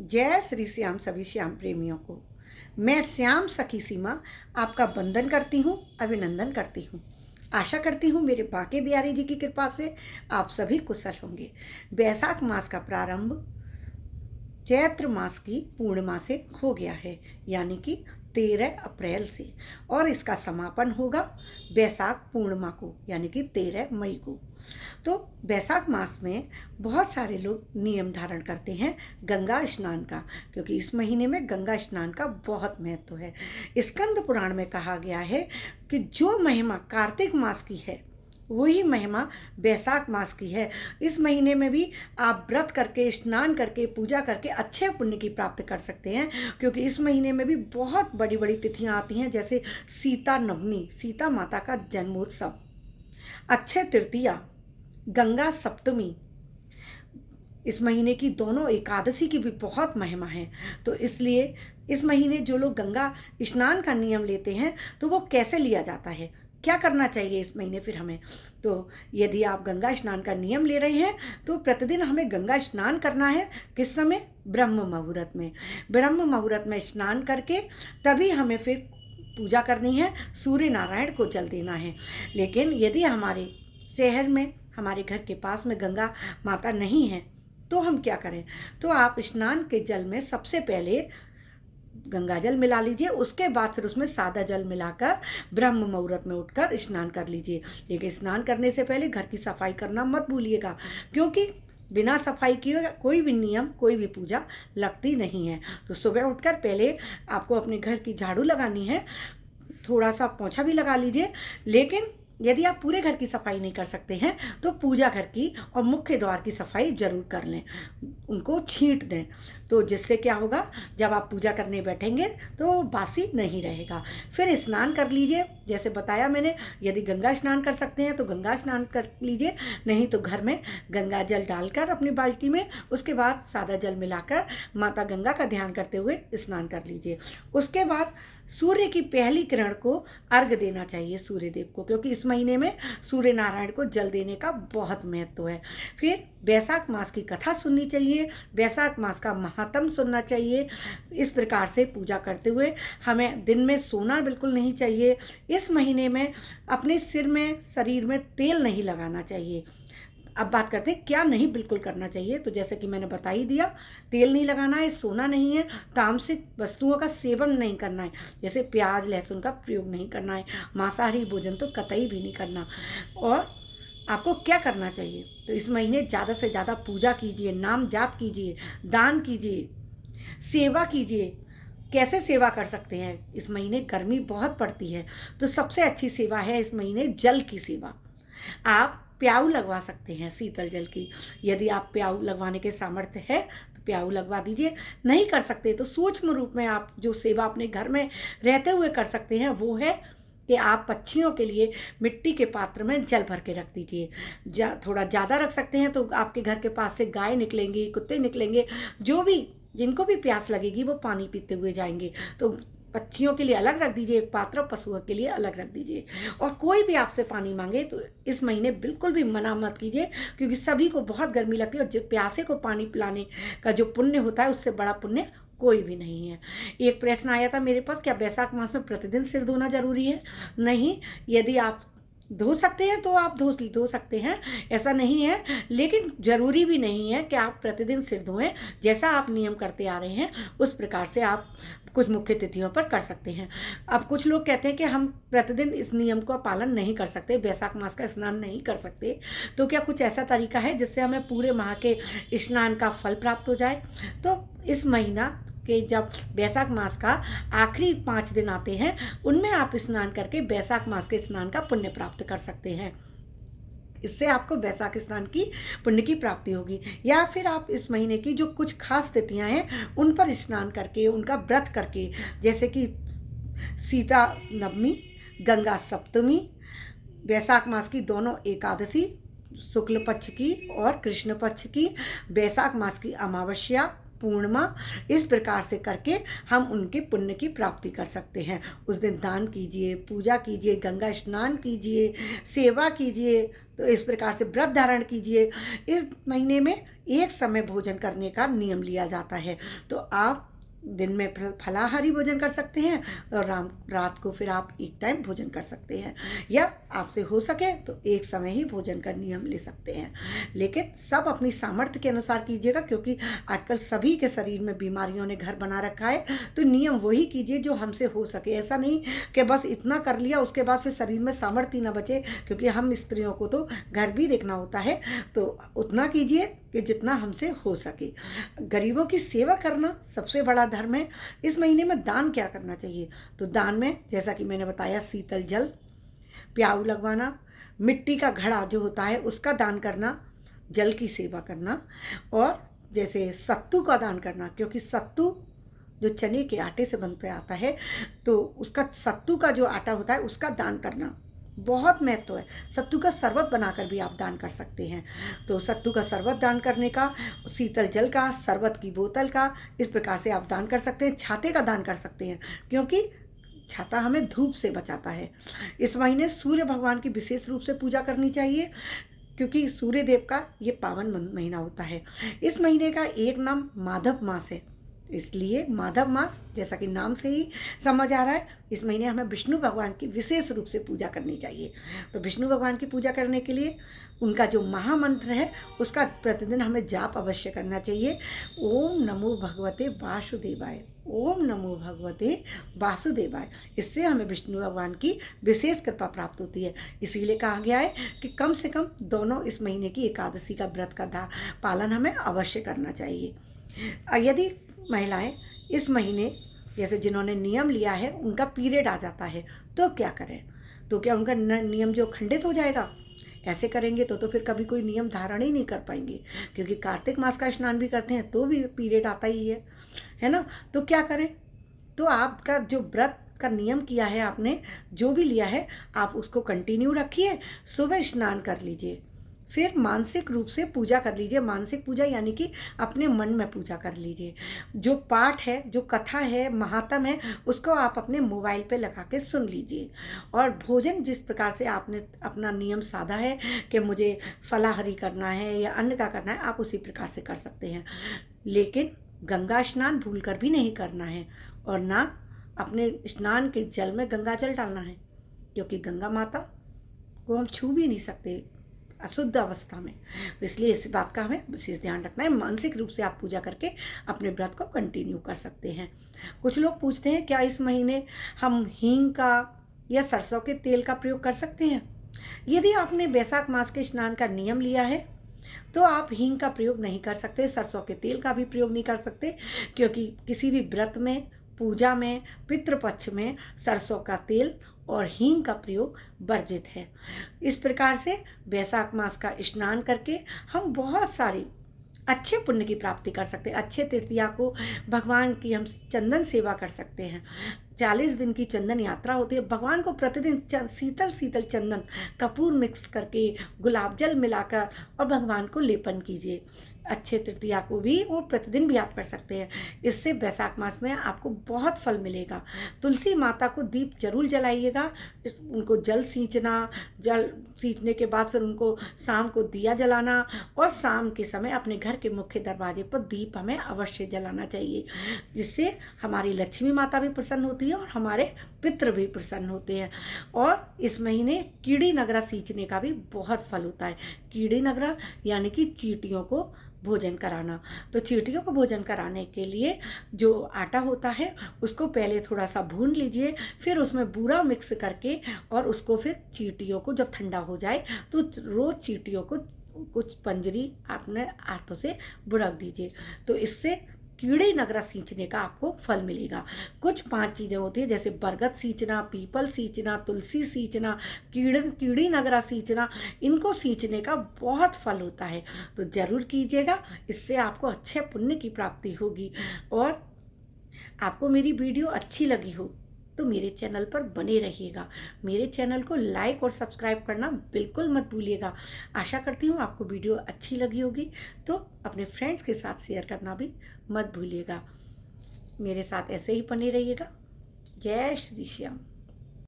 जय श्री श्याम सभी श्याम प्रेमियों को। मैं श्याम सखी सीमा आपका वंदन करती हूँ, अभिनंदन करती हूँ। आशा करती हूँ मेरे बांके बिहारी जी की कृपा से आप सभी कुशल होंगे। वैशाख मास का प्रारंभ चैत्र मास की पूर्णिमा से हो गया है, यानी कि 13 अप्रैल से, और इसका समापन होगा वैशाख पूर्णिमा को, यानी कि 13 मई को। तो वैशाख मास में बहुत सारे लोग नियम धारण करते हैं गंगा स्नान का, क्योंकि इस महीने में गंगा स्नान का बहुत महत्व है। स्कंद पुराण में कहा गया है कि जो महिमा कार्तिक मास की है वही महिमा वैशाख मास की है। इस महीने में भी आप व्रत करके, स्नान करके, पूजा करके अच्छे पुण्य की प्राप्ति कर सकते हैं, क्योंकि इस महीने में भी बहुत बड़ी बड़ी तिथियां आती हैं, जैसे सीता नवमी, सीता माता का जन्मोत्सव, अक्षय तृतीया, गंगा सप्तमी। इस महीने की दोनों एकादशी की भी बहुत महिमा है। तो इसलिए इस महीने जो लोग गंगा स्नान का नियम लेते हैं, तो वो कैसे लिया जाता है, क्या करना चाहिए इस महीने फिर हमें। तो यदि आप गंगा स्नान का नियम ले रहे हैं तो प्रतिदिन हमें गंगा स्नान करना है। किस समय? ब्रह्म मुहूर्त में। ब्रह्म मुहूर्त में स्नान करके तभी हमें फिर पूजा करनी है, सूर्य नारायण को जल देना है। लेकिन यदि हमारे शहर में, हमारे घर के पास में गंगा माता नहीं है, तो हम क्या करें? तो आप स्नान के जल में सबसे पहले गंगा जल मिला लीजिए, उसके बाद फिर उसमें सादा जल मिलाकर ब्रह्म मुहूर्त में उठकर स्नान कर लीजिए। लेकिन स्नान करने से पहले घर की सफाई करना मत भूलिएगा, क्योंकि बिना सफाई किए कोई भी नियम, कोई भी पूजा लगती नहीं है। तो सुबह उठकर पहले आपको अपने घर की झाड़ू लगानी है, थोड़ा सा पोंछा भी लगा लीजिए। लेकिन यदि आप पूरे घर की सफाई नहीं कर सकते हैं तो पूजा घर की और मुख्य द्वार की सफाई जरूर कर लें, उनको छींट दें। तो जिससे क्या होगा, जब आप पूजा करने बैठेंगे तो बासी नहीं रहेगा। फिर स्नान कर लीजिए, जैसे बताया मैंने। यदि गंगा स्नान कर सकते हैं तो गंगा स्नान कर लीजिए, नहीं तो घर में गंगा जल डालकर अपनी बाल्टी में, उसके बाद सादा जल मिलाकर माता गंगा का ध्यान करते हुए स्नान कर लीजिए। उसके बाद सूर्य की पहली किरण को अर्घ देना चाहिए सूर्य देव को, क्योंकि इस महीने में सूर्य नारायण को जल देने का बहुत महत्व है। फिर वैशाख मास की कथा सुननी चाहिए, वैशाख मास का महात्म सुनना चाहिए। इस प्रकार से पूजा करते हुए हमें दिन में सोना बिल्कुल नहीं चाहिए। इस महीने में अपने सिर में, शरीर में तेल नहीं लगाना चाहिए। अब बात करते हैं क्या नहीं बिल्कुल करना चाहिए। तो जैसे कि मैंने बता ही दिया, तेल नहीं लगाना है, सोना नहीं है, तामसिक वस्तुओं का सेवन नहीं करना है, जैसे प्याज लहसुन का प्रयोग नहीं करना है, मांसाहारी भोजन तो कतई भी नहीं करना। और आपको क्या करना चाहिए, तो इस महीने ज़्यादा से ज़्यादा पूजा कीजिए, नाम जाप कीजिए, दान कीजिए, सेवा कीजिए। कैसे सेवा कर सकते हैं? इस महीने गर्मी बहुत पड़ती है, तो सबसे अच्छी सेवा है इस महीने जल की सेवा। आप प्याऊ लगवा सकते हैं शीतल जल की। यदि आप प्याऊ लगवाने के सामर्थ्य है तो प्याऊ लगवा दीजिए। नहीं कर सकते तो सूक्ष्म रूप में आप जो सेवा अपने घर में रहते हुए कर सकते हैं, वो है कि आप पक्षियों के लिए मिट्टी के पात्र में जल भर के रख दीजिए। थोड़ा ज़्यादा रख सकते हैं तो आपके घर के पास से गाय निकलेंगी, कुत्ते निकलेंगे, जो भी, जिनको भी प्यास लगेगी वो पानी पीते हुए जाएंगे। तो पक्षियों के लिए अलग रख दीजिए एक पात्र, पशुओं के लिए अलग रख दीजिए। और कोई भी आपसे पानी मांगे तो इस महीने बिल्कुल भी मना मत कीजिए, क्योंकि सभी को बहुत गर्मी लगती है, और जो प्यासे को पानी पिलाने का जो पुण्य होता है, उससे बड़ा पुण्य कोई भी नहीं है। एक प्रश्न आया था मेरे पास, क्या वैशाख मास में प्रतिदिन सिर धोना जरूरी है? नहीं, यदि आप धो सकते हैं तो आप धो सकते हैं, ऐसा नहीं है। लेकिन जरूरी भी नहीं है कि आप प्रतिदिन सिर धोएं। जैसा आप नियम करते आ रहे हैं उस प्रकार से आप कुछ मुख्य तिथियों पर कर सकते हैं। अब कुछ लोग कहते हैं कि हम प्रतिदिन इस नियम का पालन नहीं कर सकते, वैशाख मास का स्नान नहीं कर सकते, तो क्या कुछ ऐसा तरीका है जिससे हमें पूरे माह के स्नान का फल प्राप्त हो जाए? तो इस महीना के जब वैशाख मास का आखिरी 5 दिन आते हैं, उनमें आप स्नान करके वैशाख मास के स्नान का पुण्य प्राप्त कर सकते हैं। इससे आपको वैशाख स्नान की पुण्य की प्राप्ति होगी। या फिर आप इस महीने की जो कुछ खास तिथियां हैं उन पर स्नान करके, उनका व्रत करके, जैसे कि सीता नवमी, गंगा सप्तमी, वैशाख मास की दोनों एकादशी, शुक्ल पक्ष की और कृष्ण पक्ष की, वैशाख मास की अमावस्या, पूर्णिमा, इस प्रकार से करके हम उनके पुण्य की प्राप्ति कर सकते हैं। उस दिन दान कीजिए, पूजा कीजिए, गंगा स्नान कीजिए, सेवा कीजिए, तो इस प्रकार से व्रत धारण कीजिए। इस महीने में एक समय भोजन करने का नियम लिया जाता है, तो आप दिन में फलाहारी भोजन कर सकते हैं और रात को फिर आप एक टाइम भोजन कर सकते हैं, या आपसे हो सके तो एक समय ही भोजन का नियम ले सकते हैं। लेकिन सब अपनी सामर्थ्य के अनुसार कीजिएगा, क्योंकि आजकल सभी के शरीर में बीमारियों ने घर बना रखा है। तो नियम वही कीजिए जो हमसे हो सके। ऐसा नहीं कि बस इतना कर लिया उसके बाद फिर शरीर में सामर्थ्य ना बचे, क्योंकि हम स्त्रियों को तो घर भी देखना होता है। तो उतना कीजिए कि जितना हमसे हो सके। गरीबों की सेवा करना सबसे बड़ा धर्म है। इस महीने में दान क्या करना चाहिए? तो दान में जैसा कि मैंने बताया, शीतल जल, प्याऊ लगवाना, मिट्टी का घड़ा जो होता है उसका दान करना, जल की सेवा करना, और जैसे सत्तू का दान करना, क्योंकि सत्तू जो चने के आटे से बनते आता है, तो उसका सत्तू का जो आटा होता है उसका दान करना बहुत महत्व है। सत्तू का शरबत बनाकर भी आप दान कर सकते हैं। तो सत्तू का शरबत दान करने का, शीतल जल का, शरबत की बोतल का, इस प्रकार से आप दान कर सकते हैं। छाते का दान कर सकते हैं, क्योंकि छाता हमें धूप से बचाता है। इस महीने सूर्य भगवान की विशेष रूप से पूजा करनी चाहिए, क्योंकि सूर्य देव का ये पावन महीना होता है। इस महीने का एक नाम माधव मास है, इसलिए माधव मास, जैसा कि नाम से ही समझ आ रहा है, इस महीने हमें विष्णु भगवान की विशेष रूप से पूजा करनी चाहिए। तो विष्णु भगवान की पूजा करने के लिए उनका जो महामंत्र है उसका प्रतिदिन हमें जाप अवश्य करना चाहिए। ओम नमो भगवते वासुदेवाय, ओम नमो भगवते वासुदेवाय। इससे हमें विष्णु भगवान की विशेष कृपा प्राप्त होती है। इसीलिए कहा गया है कि कम से कम दोनों इस महीने की एकादशी का व्रत का पालन हमें अवश्य करना चाहिए। यदि महिलाएं इस महीने, जैसे जिन्होंने नियम लिया है, उनका पीरियड आ जाता है, तो क्या करें? तो क्या उनका नियम जो खंडित हो जाएगा? ऐसे करेंगे तो फिर कभी कोई नियम धारण ही नहीं कर पाएंगे, क्योंकि कार्तिक मास का स्नान भी करते हैं तो भी पीरियड आता ही है ना। तो क्या करें? तो आपका जो व्रत का नियम किया है, आपने जो भी लिया है, आप उसको कंटिन्यू रखिए। सुबह स्नान कर लीजिए, फिर मानसिक रूप से पूजा कर लीजिए। मानसिक पूजा यानी कि अपने मन में पूजा कर लीजिए। जो पाठ है, जो कथा है, महात्म है, उसको आप अपने मोबाइल पे लगा के सुन लीजिए। और भोजन जिस प्रकार से आपने अपना नियम साधा है कि मुझे फलाहारी करना है या अन्न का करना है, आप उसी प्रकार से कर सकते हैं। लेकिन गंगा स्नान भूल कर भी नहीं करना है, और ना अपने स्नान के जल में गंगा जल डालना है, क्योंकि गंगा माता को हम छू भी नहीं सकते अशुद्ध अवस्था में। तो इसलिए इस बात का हमें विशेष ध्यान रखना है। मानसिक रूप से आप पूजा करके अपने व्रत को कंटिन्यू कर सकते हैं। कुछ लोग पूछते हैं क्या इस महीने हम हींग का या सरसों के तेल का प्रयोग कर सकते हैं? यदि आपने वैशाख मास के स्नान का नियम लिया है तो आप हींग का प्रयोग नहीं कर सकते, सरसों के तेल का भी प्रयोग नहीं कर सकते, क्योंकि किसी भी व्रत में, पूजा में, पितृपक्ष में सरसों का तेल और हींग का प्रयोग वर्जित है। इस प्रकार से वैशाख मास का स्नान करके हम बहुत सारी अच्छे पुण्य की प्राप्ति कर सकते हैं। अच्छे तृतीया को भगवान की हम चंदन सेवा कर सकते हैं। 40 दिन की चंदन यात्रा होती है। भगवान को प्रतिदिन शीतल शीतल चंदन कपूर मिक्स करके, गुलाब जल मिलाकर और भगवान को लेपन कीजिए। अच्छे तृतीया को भी और प्रतिदिन भी आप कर सकते हैं। इससे वैशाख मास में आपको बहुत फल मिलेगा। तुलसी माता को दीप जरूर जलाइएगा। उनको जल सींचने के बाद फिर उनको शाम को दिया जलाना, और शाम के समय अपने घर के मुख्य दरवाजे पर दीप हमें अवश्य जलाना चाहिए, जिससे हमारी लक्ष्मी माता भी प्रसन्न होती है और हमारे पितृ भी प्रसन्न होते हैं। और इस महीने कीड़ी नगरा सींचने का भी बहुत फल होता है। कीड़ी नगरा यानी कि चींटियों को भोजन कराना। तो चींटियों को भोजन कराने के लिए जो आटा होता है उसको पहले थोड़ा सा भून लीजिए, फिर उसमें बूरा मिक्स करके, और उसको फिर चींटियों को जब ठंडा हो जाए तो रोज चींटियों को कुछ पंजरी अपने हाथों से बुरक दीजिए। तो इससे कीड़े नगरा सींचने का आपको फल मिलेगा। कुछ 5 चीज़ें होती है, जैसे बरगद सींचना, पीपल सींचना, तुलसी सींचना, कीड़ी नगरा सींचना। इनको सींचने का बहुत फल होता है, तो जरूर कीजिएगा। इससे आपको अच्छे पुण्य की प्राप्ति होगी। और आपको मेरी वीडियो अच्छी लगी हो तो मेरे चैनल पर बने रहिएगा। मेरे चैनल को लाइक और सब्सक्राइब करना बिल्कुल मत भूलिएगा। आशा करती हूँ आपको वीडियो अच्छी लगी होगी, तो अपने फ्रेंड्स के साथ शेयर करना भी मत भूलिएगा। मेरे साथ ऐसे ही बने रहिएगा। जय श्री श्याम।